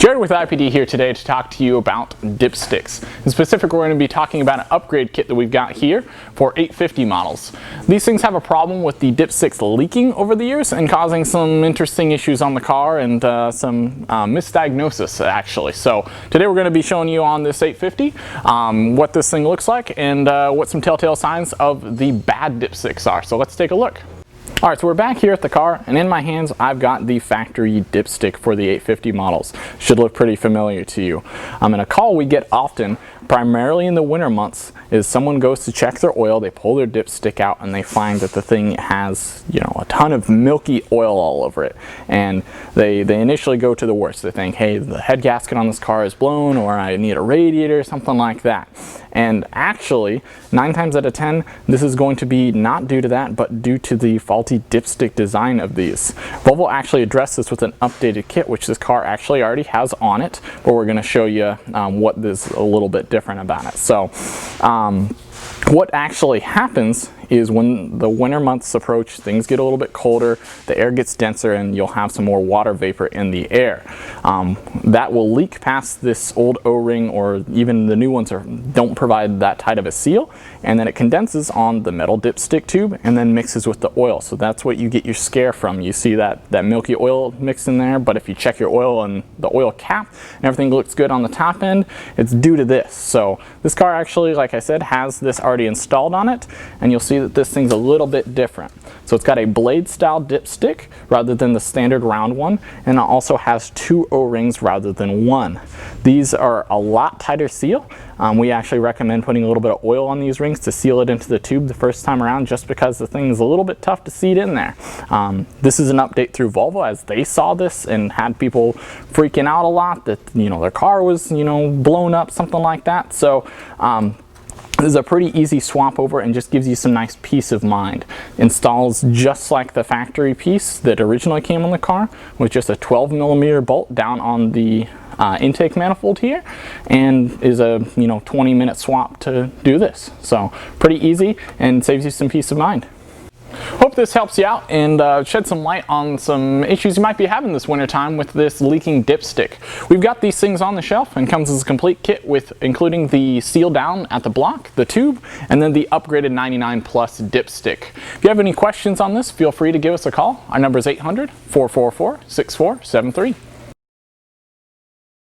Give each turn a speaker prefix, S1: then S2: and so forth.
S1: Jared with IPD here today to talk to you about dipsticks. In specific, we're going to be talking about an upgrade kit that we've got here for 850 models. These things have a problem with the dipsticks leaking over the years and causing some interesting issues on the car and some misdiagnosis actually. So today we're going to be showing you on this 850 what this thing looks like and what some telltale signs of the bad dipsticks are. So let's take a look. Alright, so we're back here at the car, and in my hands I've got the factory dipstick for the 850 models. Should look pretty familiar to you. In a call we get often, primarily in the winter months, is someone goes to check their oil, they pull their dipstick out, and they find that the thing has, a ton of milky oil all over it. And they initially go to the worst. They think, hey, the head gasket on this car is blown, or I need a radiator, something like that. And actually, 9 times out of 10, this is going to be not due to that, but due to the faulty dipstick design of these. Volvo actually addressed this with an updated kit, which this car actually already has on it, but we're going to show you what is a little bit different about it. So, what actually happens is when the winter months approach, things get a little bit colder, the air gets denser, and you'll have some more water vapor in the air. That will leak past this old O-ring, or even the new ones don't provide that tight of a seal, and then it condenses on the metal dipstick tube and then mixes with the oil. So that's what you get your scare from. You see that milky oil mixed in there, but if you check your oil and the oil cap and everything looks good on the top end, it's due to this. So this car actually, like I said, has this already installed on it, and you'll see that this thing's a little bit different. So it's got a blade style dipstick rather than the standard round one, and it also has 2 O-rings rather than 1. These are a lot tighter seal. We actually recommend putting a little bit of oil on these rings to seal it into the tube the first time around, just because the thing is a little bit tough to seat in there. This is an update through Volvo, as they saw this and had people freaking out a lot that their car was blown up, something like that. So this is a pretty easy swap over and just gives you some nice peace of mind. Installs just like the factory piece that originally came on the car, with just a 12mm bolt down on the intake manifold here, and is a 20-minute swap to do this. So pretty easy and saves you some peace of mind. Hope this helps you out and shed some light on some issues you might be having this winter time with this leaking dipstick. We've got these things on the shelf and comes as a complete kit with including the seal down at the block, the tube, and then the upgraded 99 plus dipstick. If you have any questions on this, feel free to give us a call. Our number is 800-444-6473.